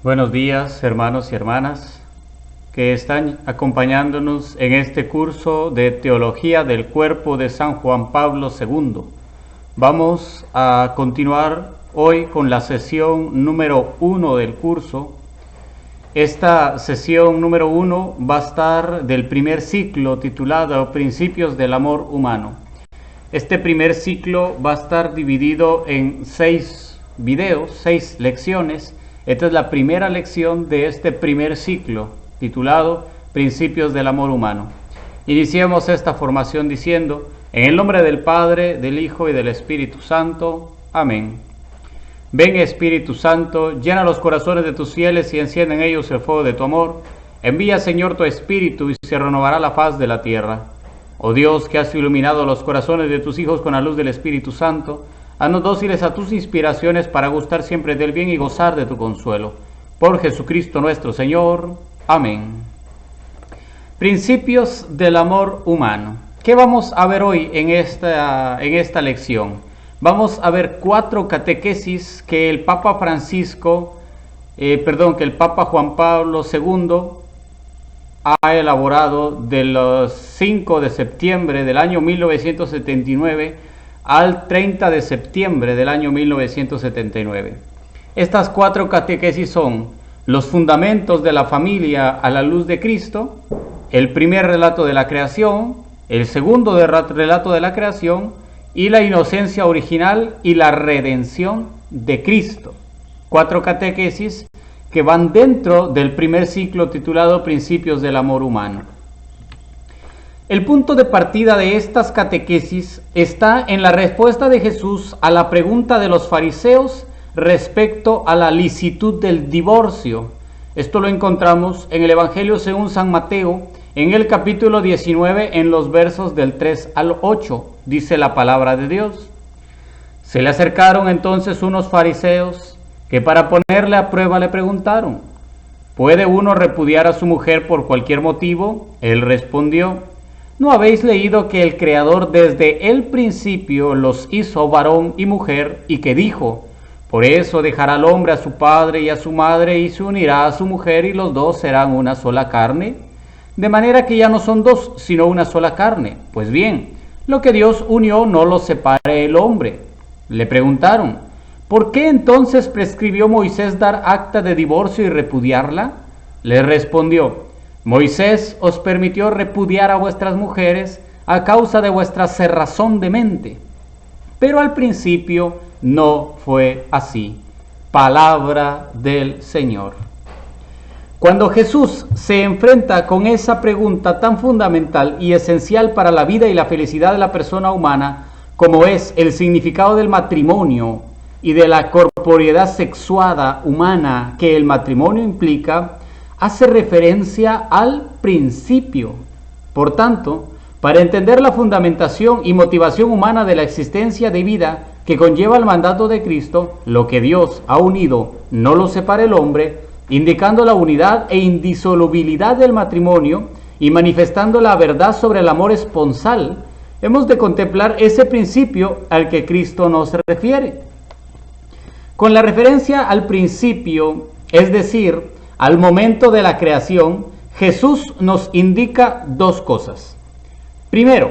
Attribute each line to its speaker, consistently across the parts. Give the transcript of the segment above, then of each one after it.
Speaker 1: Buenos días, hermanos y hermanas que están acompañándonos en este curso de Teología del Cuerpo de San Juan Pablo II. Vamos a continuar hoy con la sesión número 1 del curso. Esta sesión número 1 va a estar del primer ciclo titulado Principios del Amor Humano. Este primer ciclo va a estar dividido en 6 videos, 6 lecciones. Esta es la primera lección de este primer ciclo, titulado Principios del Amor Humano. Iniciemos esta formación diciendo: en el nombre del Padre, del Hijo y del Espíritu Santo. Amén. Ven, Espíritu Santo, llena los corazones de tus fieles y enciende en ellos el fuego de tu amor. Envía, Señor, tu Espíritu y se renovará la faz de la tierra. Oh Dios, que has iluminado los corazones de tus hijos con la luz del Espíritu Santo, haznos dóciles a tus inspiraciones para gustar siempre del bien y gozar de tu consuelo. Por Jesucristo nuestro Señor. Amén. Principios del amor humano. ¿Qué vamos a ver hoy en esta lección? Vamos a ver 4 catequesis que el Papa Juan Pablo II ha elaborado de los 5 de septiembre del año 1979 al 30 de septiembre del año 1979. Estas 4 catequesis son: los fundamentos de la familia a la luz de Cristo, el primer relato de la creación, el segundo relato de la creación y la inocencia original y la redención de Cristo. 4 catequesis que van dentro del primer ciclo titulado Principios del Amor Humano. El punto de partida de estas catequesis está en la respuesta de Jesús a la pregunta de los fariseos respecto a la licitud del divorcio. Esto lo encontramos en el Evangelio según San Mateo, en el capítulo 19, en los versos del 3 al 8, dice la palabra de Dios. Se le acercaron entonces unos fariseos que para ponerle a prueba le preguntaron: ¿puede uno repudiar a su mujer por cualquier motivo? Él respondió: ¿no habéis leído que el Creador desde el principio los hizo varón y mujer, y que dijo: por eso dejará el hombre a su padre y a su madre y se unirá a su mujer y los dos serán una sola carne? De manera que ya no son dos, sino una sola carne. Pues bien, lo que Dios unió no lo separe el hombre. Le preguntaron: ¿por qué entonces prescribió Moisés dar acta de divorcio y repudiarla? Le respondió: Moisés os permitió repudiar a vuestras mujeres a causa de vuestra cerrazón de mente. Pero al principio no fue así. Palabra del Señor. Cuando Jesús se enfrenta con esa pregunta tan fundamental y esencial para la vida y la felicidad de la persona humana, como es el significado del matrimonio y de la corporeidad sexuada humana que el matrimonio implica, hace referencia al principio. Por tanto, para entender la fundamentación y motivación humana de la existencia de vida que conlleva el mandato de Cristo, lo que Dios ha unido no lo separa el hombre, indicando la unidad e indisolubilidad del matrimonio y manifestando la verdad sobre el amor esponsal, hemos de contemplar ese principio al que Cristo nos refiere. Con la referencia al principio, es decir, al momento de la creación, Jesús nos indica 2 cosas. Primero,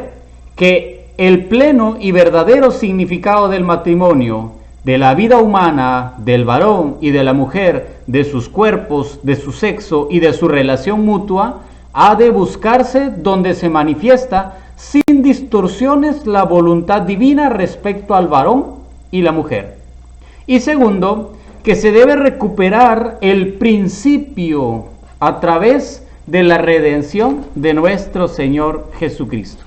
Speaker 1: que el pleno y verdadero significado del matrimonio, de la vida humana, del varón y de la mujer, de sus cuerpos, de su sexo y de su relación mutua, ha de buscarse donde se manifiesta sin distorsiones la voluntad divina respecto al varón y la mujer. Y segundo, que se debe recuperar el principio a través de la redención de nuestro Señor Jesucristo.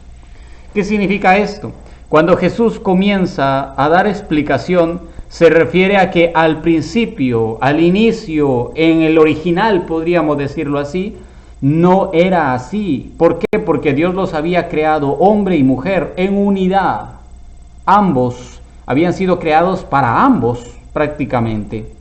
Speaker 1: ¿Qué significa esto? Cuando Jesús comienza a dar explicación, se refiere a que al principio, al inicio, en el original, podríamos decirlo así, no era así. ¿Por qué? Porque Dios los había creado hombre y mujer en unidad. Ambos habían sido creados para ambos prácticamente.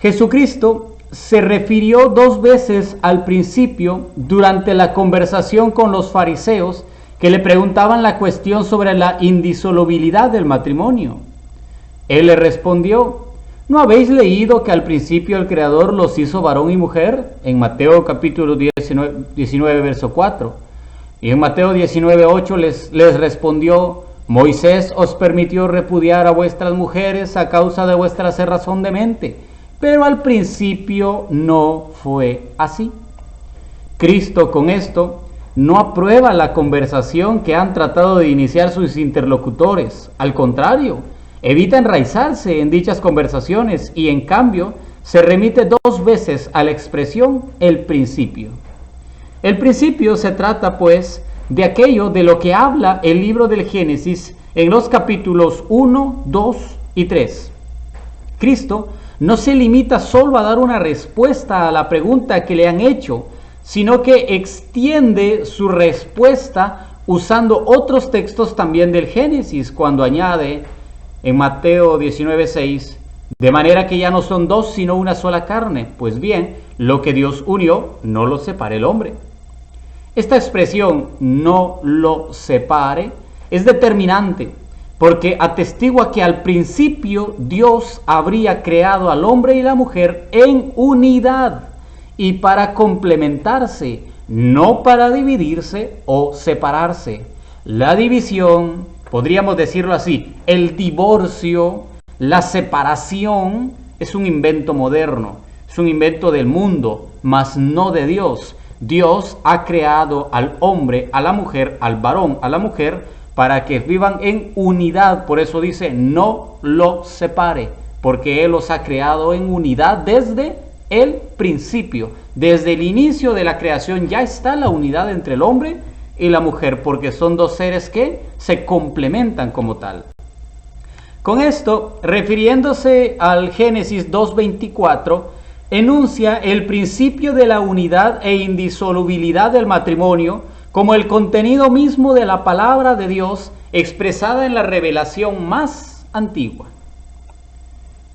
Speaker 1: Jesucristo se refirió 2 veces al principio durante la conversación con los fariseos que le preguntaban la cuestión sobre la indisolubilidad del matrimonio. Él le respondió: ¿No habéis leído que al principio el Creador los hizo varón y mujer? En Mateo capítulo 19 verso 4. Y en Mateo 19, 8 les respondió: Moisés os permitió repudiar a vuestras mujeres a causa de vuestra cerrazón de mente, pero al principio no fue así. Cristo con esto no aprueba la conversación que han tratado de iniciar sus interlocutores. Al contrario, evita enraizarse en dichas conversaciones y en cambio se remite 2 veces a la expresión el principio. El principio se trata pues de aquello de lo que habla el libro del Génesis en los capítulos 1, 2 y 3. Cristo no se limita solo a dar una respuesta a la pregunta que le han hecho, sino que extiende su respuesta usando otros textos también del Génesis, cuando añade en Mateo 19:6, de manera que ya no son 2 sino una sola carne. Pues bien, lo que Dios unió, no lo separe el hombre. Esta expresión, no lo separe, es determinante, porque atestigua que al principio Dios habría creado al hombre y la mujer en unidad y para complementarse, no para dividirse o separarse. La división, podríamos decirlo así, el divorcio, la separación, es un invento moderno, es un invento del mundo, mas no de Dios. Dios ha creado al hombre, a la mujer, al varón, a la mujer, para que vivan en unidad. Por eso dice, no lo separe, porque Él los ha creado en unidad desde el principio. Desde el inicio de la creación ya está la unidad entre el hombre y la mujer, porque son 2 seres que se complementan como tal. Con esto, refiriéndose al Génesis 2:24, enuncia el principio de la unidad e indisolubilidad del matrimonio como el contenido mismo de la palabra de Dios expresada en la revelación más antigua.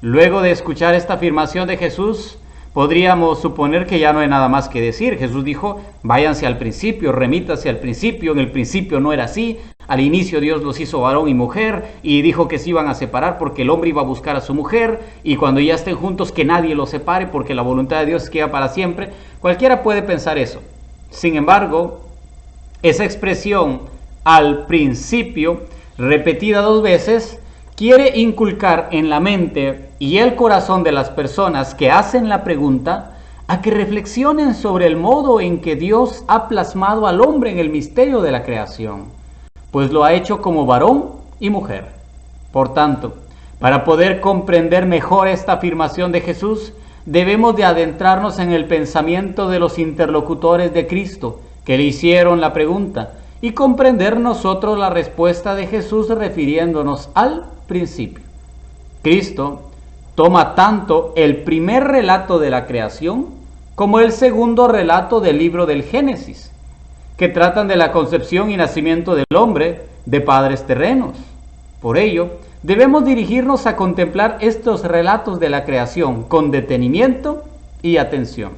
Speaker 1: Luego de escuchar esta afirmación de Jesús, podríamos suponer que ya no hay nada más que decir. Jesús dijo, váyanse al principio, remítase al principio, en el principio no era así, al inicio Dios los hizo varón y mujer, y dijo que se iban a separar porque el hombre iba a buscar a su mujer, y cuando ya estén juntos que nadie los separe porque la voluntad de Dios queda para siempre. Cualquiera puede pensar eso. Sin embargo, esa expresión al principio, repetida 2 veces, quiere inculcar en la mente y el corazón de las personas que hacen la pregunta a que reflexionen sobre el modo en que Dios ha plasmado al hombre en el misterio de la creación, pues lo ha hecho como varón y mujer. Por tanto, para poder comprender mejor esta afirmación de Jesús, debemos de adentrarnos en el pensamiento de los interlocutores de Cristo que le hicieron la pregunta y comprender nosotros la respuesta de Jesús refiriéndonos al principio. Cristo toma tanto el primer relato de la creación como el segundo relato del libro del Génesis, que tratan de la concepción y nacimiento del hombre de padres terrenos. Por ello, debemos dirigirnos a contemplar estos relatos de la creación con detenimiento y atención.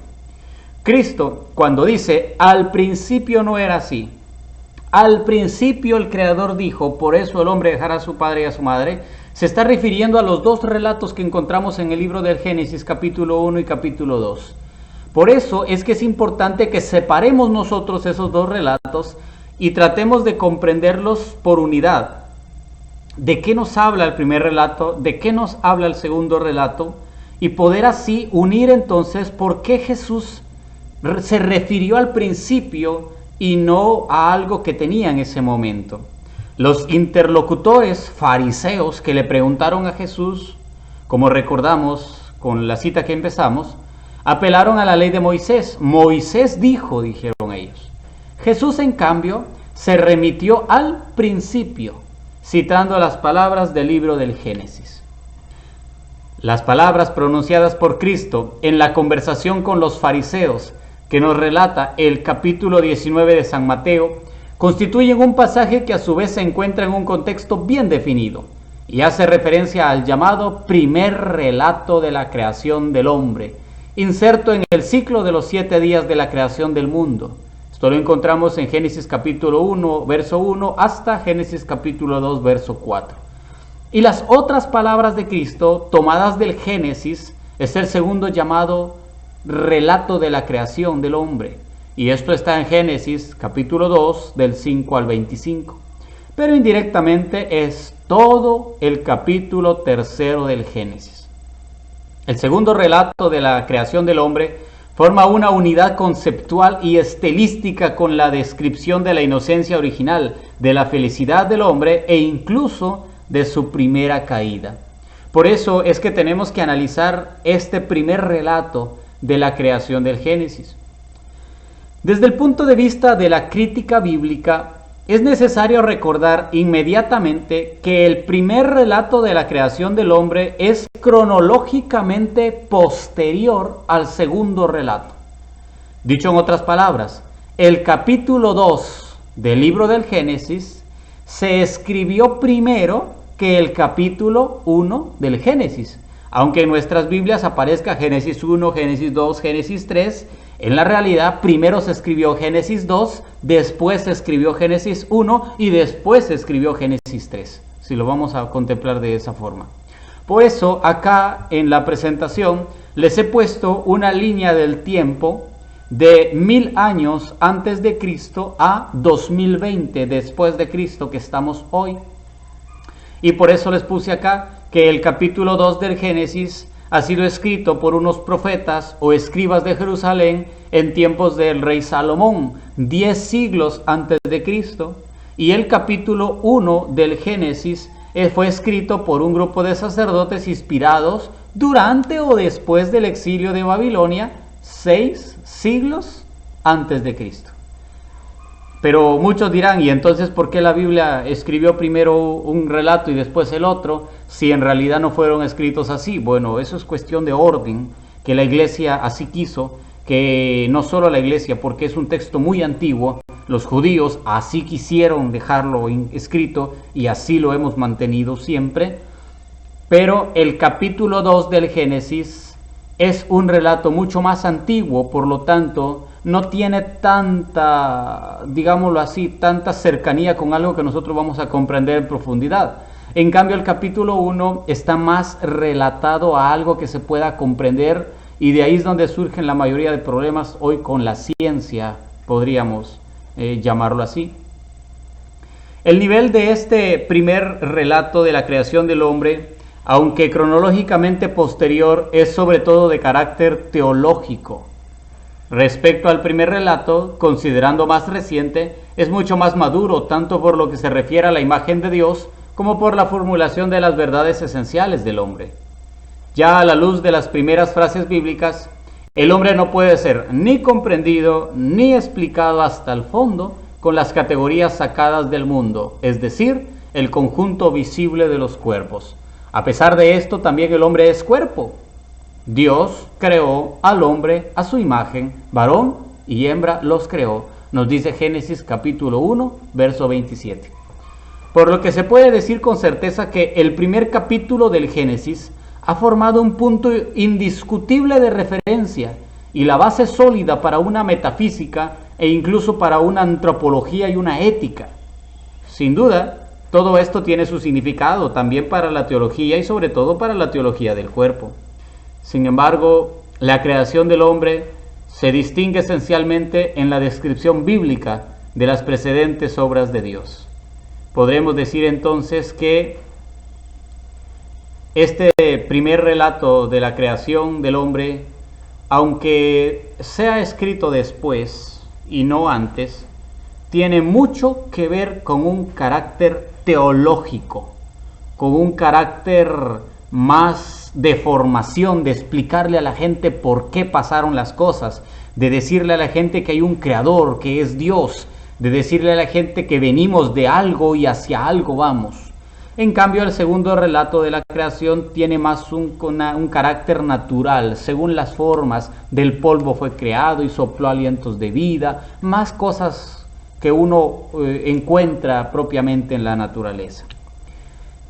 Speaker 1: Cristo, cuando dice, al principio no era así, al principio el Creador dijo, por eso el hombre dejará a su padre y a su madre, se está refiriendo a los 2 relatos que encontramos en el libro del Génesis, capítulo 1 y capítulo 2. Por eso es que es importante que separemos nosotros esos 2 relatos y tratemos de comprenderlos por unidad. ¿De qué nos habla el primer relato? ¿De qué nos habla el segundo relato? Y poder así unir entonces por qué Jesús se refirió al principio y no a algo que tenía en ese momento. Los interlocutores fariseos que le preguntaron a Jesús, como recordamos con la cita que empezamos, apelaron a la ley de Moisés. Moisés dijo, dijeron ellos. Jesús, en cambio, se remitió al principio, citando las palabras del libro del Génesis. Las palabras pronunciadas por Cristo en la conversación con los fariseos que nos relata el capítulo 19 de San Mateo, constituyen un pasaje que a su vez se encuentra en un contexto bien definido y hace referencia al llamado primer relato de la creación del hombre, inserto en el ciclo de los 7 días de la creación del mundo. Esto lo encontramos en Génesis capítulo 1, verso 1, hasta Génesis capítulo 2, verso 4. Y las otras palabras de Cristo, tomadas del Génesis, es el segundo llamado relato de la creación del hombre. Y esto está en Génesis capítulo 2, del 5 al 25. Pero indirectamente es todo el capítulo 3 del Génesis. El segundo relato de la creación del hombre forma una unidad conceptual y estilística con la descripción de la inocencia original, de la felicidad del hombre e incluso de su primera caída. Por eso es que tenemos que analizar este primer relato de la creación del Génesis. Desde el punto de vista de la crítica bíblica, es necesario recordar inmediatamente que el primer relato de la creación del hombre es cronológicamente posterior al segundo relato. Dicho en otras palabras, el capítulo 2 del libro del Génesis se escribió primero que el capítulo 1 del Génesis. Aunque en nuestras Biblias aparezca Génesis 1, Génesis 2, Génesis 3, en la realidad primero se escribió Génesis 2, después se escribió Génesis 1 y después se escribió Génesis 3, si lo vamos a contemplar de esa forma. Por eso acá en la presentación les he puesto una línea del tiempo de 1000 años antes de Cristo a 2020 después de Cristo que estamos hoy. Y por eso les puse acá que el capítulo 2 del Génesis ha sido escrito por unos profetas o escribas de Jerusalén en tiempos del rey Salomón, 10 siglos antes de Cristo. Y el capítulo 1 del Génesis fue escrito por un grupo de sacerdotes inspirados durante o después del exilio de Babilonia, 6 siglos antes de Cristo. Pero muchos dirán, ¿y entonces por qué la Biblia escribió primero un relato y después el otro, si en realidad no fueron escritos así? Bueno, eso es cuestión de orden, que la iglesia así quiso, que no solo la iglesia, porque es un texto muy antiguo, los judíos así quisieron dejarlo escrito y así lo hemos mantenido siempre. Pero el capítulo 2 del Génesis es un relato mucho más antiguo, por lo tanto no tiene tanta, digámoslo así, tanta cercanía con algo que nosotros vamos a comprender en profundidad. En cambio, el capítulo 1 está más relatado a algo que se pueda comprender, y de ahí es donde surgen la mayoría de problemas hoy con la ciencia, podríamos llamarlo así. El nivel de este primer relato de la creación del hombre, aunque cronológicamente posterior, es sobre todo de carácter teológico. Respecto al primer relato, considerando más reciente, es mucho más maduro, tanto por lo que se refiere a la imagen de Dios, como por la formulación de las verdades esenciales del hombre. Ya a la luz de las primeras frases bíblicas, el hombre no puede ser ni comprendido ni explicado hasta el fondo con las categorías sacadas del mundo, es decir, el conjunto visible de los cuerpos. A pesar de esto, también el hombre es cuerpo. Dios creó al hombre a su imagen, varón y hembra los creó, nos dice Génesis capítulo 1, verso 27. Por lo que se puede decir con certeza que el primer capítulo del Génesis ha formado un punto indiscutible de referencia y la base sólida para una metafísica e incluso para una antropología y una ética. Sin duda, todo esto tiene su significado también para la teología y sobre todo para la teología del cuerpo. Sin embargo, la creación del hombre se distingue esencialmente en la descripción bíblica de las precedentes obras de Dios. Podremos decir entonces que este primer relato de la creación del hombre, aunque sea escrito después y no antes, tiene mucho que ver con un carácter teológico, con un carácter más de formación, de explicarle a la gente por qué pasaron las cosas, de decirle a la gente que hay un creador, que es Dios, de decirle a la gente que venimos de algo y hacia algo vamos. En cambio, el segundo relato de la creación tiene más un carácter natural, según las formas. Del polvo fue creado y sopló alientos de vida, más cosas que uno encuentra propiamente en la naturaleza.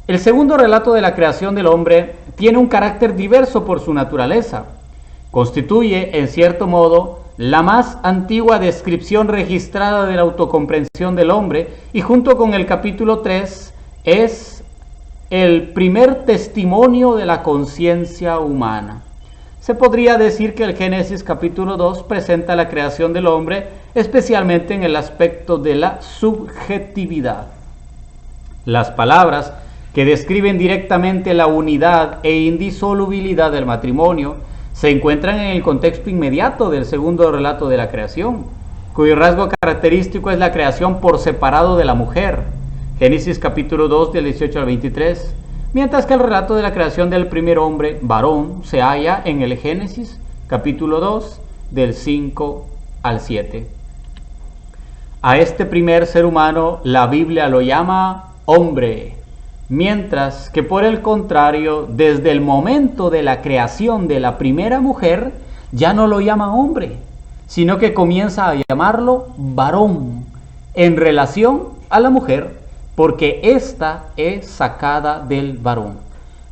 Speaker 1: El segundo relato de la creación del hombre tiene un carácter diverso por su naturaleza. Constituye, en cierto modo, la más antigua descripción registrada de la autocomprensión del hombre y junto con el capítulo 3 es el primer testimonio de la conciencia humana. Se podría decir que el Génesis capítulo 2 presenta la creación del hombre, especialmente en el aspecto de la subjetividad. Las palabras que describen directamente la unidad e indisolubilidad del matrimonio se encuentran en el contexto inmediato del segundo relato de la creación, cuyo rasgo característico es la creación por separado de la mujer. Génesis capítulo 2 del 18 al 23. Mientras que el relato de la creación del primer hombre, varón, se halla en el Génesis capítulo 2 del 5 al 7. A este primer ser humano la Biblia lo llama hombre, mientras que por el contrario, desde el momento de la creación de la primera mujer, ya no lo llama hombre, sino que comienza a llamarlo varón, en relación a la mujer, porque ésta es sacada del varón.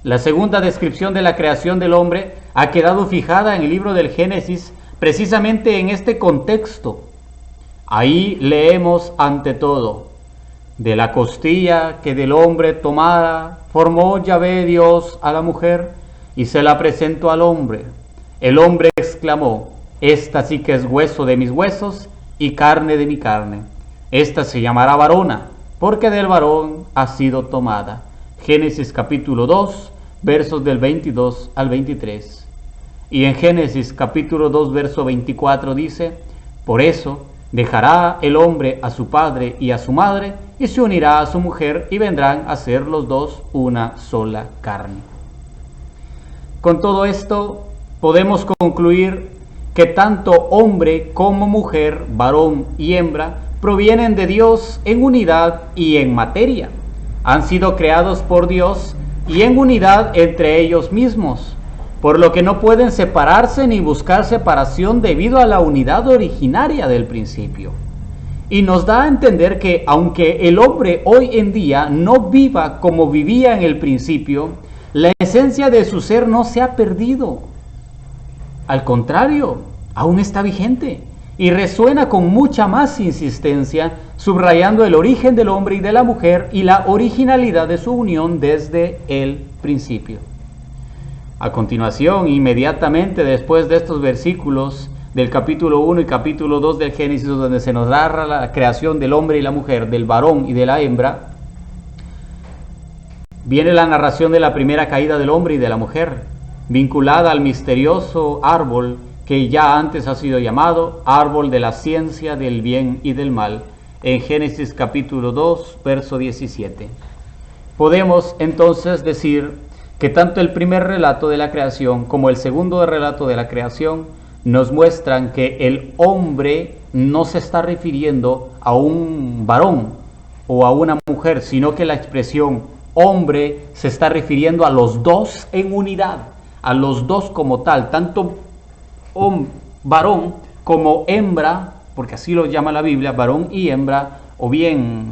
Speaker 1: La segunda descripción de la creación del hombre ha quedado fijada en el libro del Génesis, precisamente en este contexto. Ahí leemos ante todo: de la costilla que del hombre tomara, formó Yahvé Dios a la mujer y se la presentó al hombre. El hombre exclamó: esta sí que es hueso de mis huesos y carne de mi carne. Esta se llamará varona, porque del varón ha sido tomada. Génesis capítulo 2, versos del 22 al 23. Y en Génesis capítulo 2, verso 24 dice: por eso dejará el hombre a su padre y a su madre, y se unirá a su mujer, y vendrán a ser los dos una sola carne. Con todo esto podemos concluir que tanto hombre como mujer, varón y hembra, provienen de Dios en unidad y en materia. Han sido creados por Dios y en unidad entre ellos mismos, por lo que no pueden separarse ni buscar separación debido a la unidad originaria del principio. Y nos da a entender que aunque el hombre hoy en día no viva como vivía en el principio, la esencia de su ser no se ha perdido. Al contrario, aún está vigente y resuena con mucha más insistencia, subrayando el origen del hombre y de la mujer y la originalidad de su unión desde el principio. A continuación, inmediatamente después de estos versículos del capítulo 1 y capítulo 2 del Génesis, donde se nos narra la creación del hombre y la mujer, del varón y de la hembra, viene la narración de la primera caída del hombre y de la mujer, vinculada al misterioso árbol que ya antes ha sido llamado árbol de la ciencia del bien y del mal, en Génesis capítulo 2, verso 17. Podemos entonces decir que tanto el primer relato de la creación como el segundo relato de la creación nos muestran que el hombre no se está refiriendo a un varón o a una mujer, sino que la expresión hombre se está refiriendo a los dos en unidad, a los dos como tal, tanto varón como hembra, porque así lo llama la Biblia, varón y hembra, o bien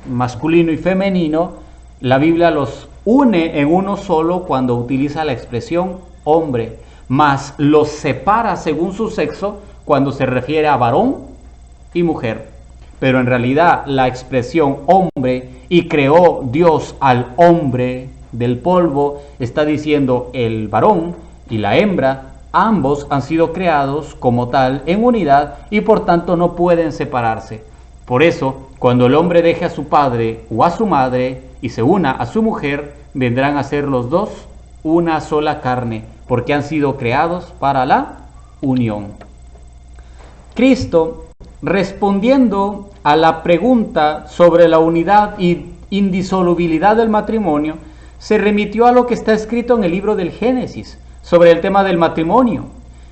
Speaker 1: masculino y femenino. La Biblia los une en uno solo cuando utiliza la expresión hombre, mas los separa según su sexo cuando se refiere a varón y mujer. Pero en realidad la expresión hombre, y creó Dios al hombre del polvo, está diciendo el varón y la hembra, ambos han sido creados como tal en unidad y por tanto no pueden separarse. Por eso, cuando el hombre deje a su padre o a su madre y se una a su mujer, vendrán a ser los dos una sola carne, porque han sido creados para la unión. Cristo, respondiendo a la pregunta sobre la unidad y indisolubilidad del matrimonio, se remitió a lo que está escrito en el libro del Génesis sobre el tema del matrimonio.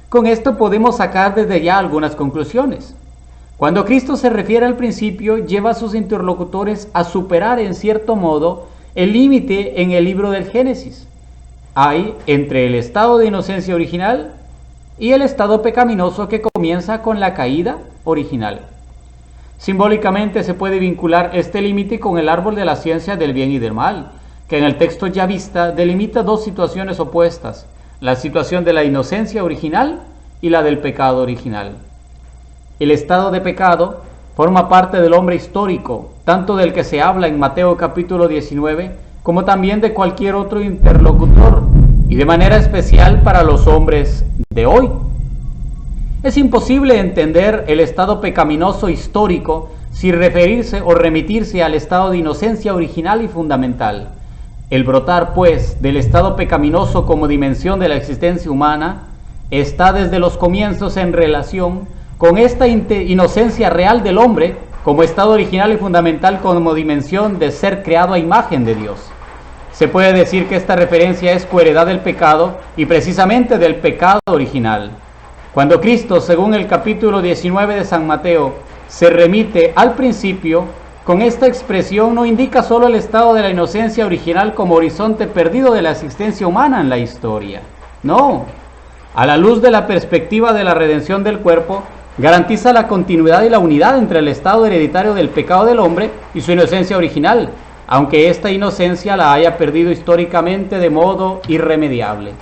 Speaker 1: Con esto podemos sacar desde ya algunas conclusiones. Cuando Cristo se refiere al principio, lleva a sus interlocutores a superar en cierto modo el límite en el libro del Génesis. Hay entre el estado de inocencia original y el estado pecaminoso que comienza con la caída original. Simbólicamente se puede vincular este límite con el árbol de la ciencia del bien y del mal, que en el texto ya vista delimita dos situaciones opuestas: la situación de la inocencia original y la del pecado original. El estado de pecado forma parte del hombre histórico, tanto del que se habla en Mateo capítulo 19 como también de cualquier otro interlocutor, y de manera especial para los hombres de hoy. Es imposible entender el estado pecaminoso histórico sin referirse o remitirse al estado de inocencia original y fundamental. El brotar, pues, del estado pecaminoso como dimensión de la existencia humana está desde los comienzos en relación con esta inocencia real del hombre como estado original y fundamental como dimensión de ser creado a imagen de Dios. Se puede decir que esta referencia es coheredad del pecado y precisamente del pecado original. Cuando Cristo, según el capítulo 19 de San Mateo, se remite al principio, con esta expresión no indica solo el estado de la inocencia original como horizonte perdido de la existencia humana en la historia. No, a la luz de la perspectiva de la redención del cuerpo, garantiza la continuidad y la unidad entre el estado hereditario del pecado del hombre y su inocencia original, aunque esta inocencia la haya perdido históricamente de modo irremediable.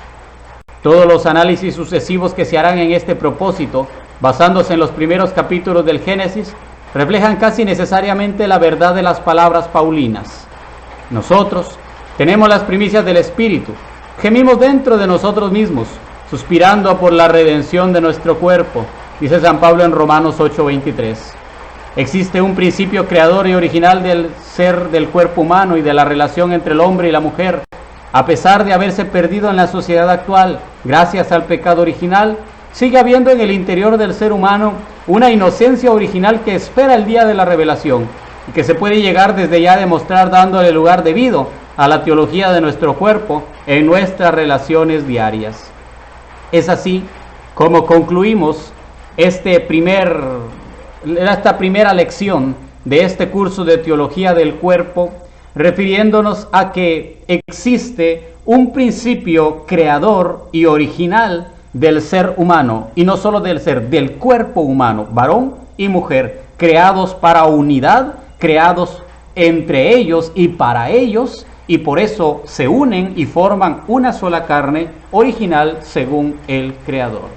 Speaker 1: Todos los análisis sucesivos que se harán en este propósito, basándose en los primeros capítulos del Génesis, reflejan casi necesariamente la verdad de las palabras paulinas. Nosotros tenemos las primicias del Espíritu, gemimos dentro de nosotros mismos, suspirando por la redención de nuestro cuerpo, dice San Pablo en Romanos 8:23. Existe un principio creador y original del ser del cuerpo humano y de la relación entre el hombre y la mujer. A pesar de haberse perdido en la sociedad actual, gracias al pecado original, sigue habiendo en el interior del ser humano una inocencia original que espera el día de la revelación y que se puede llegar desde ya a demostrar dándole lugar debido a la teología de nuestro cuerpo en nuestras relaciones diarias. Es así como concluimos esta primera lección de este curso de teología del cuerpo, refiriéndonos a que existe un principio creador y original del ser humano, y no solo del ser, del cuerpo humano, varón y mujer, creados para unidad, creados entre ellos y para ellos, y por eso se unen y forman una sola carne original según el Creador.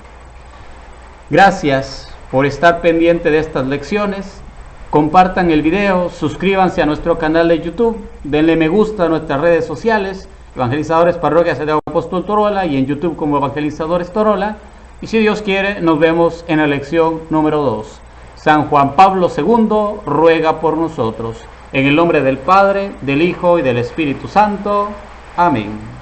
Speaker 1: Gracias por estar pendiente de estas lecciones. Compartan el video, suscríbanse a nuestro canal de YouTube, denle me gusta a nuestras redes sociales, Evangelizadores Parroquia Santiago Apóstol Torola, y en YouTube como Evangelizadores Torola. Y si Dios quiere, nos vemos en la lección número 2. San Juan Pablo II ruega por nosotros. En el nombre del Padre, del Hijo y del Espíritu Santo. Amén.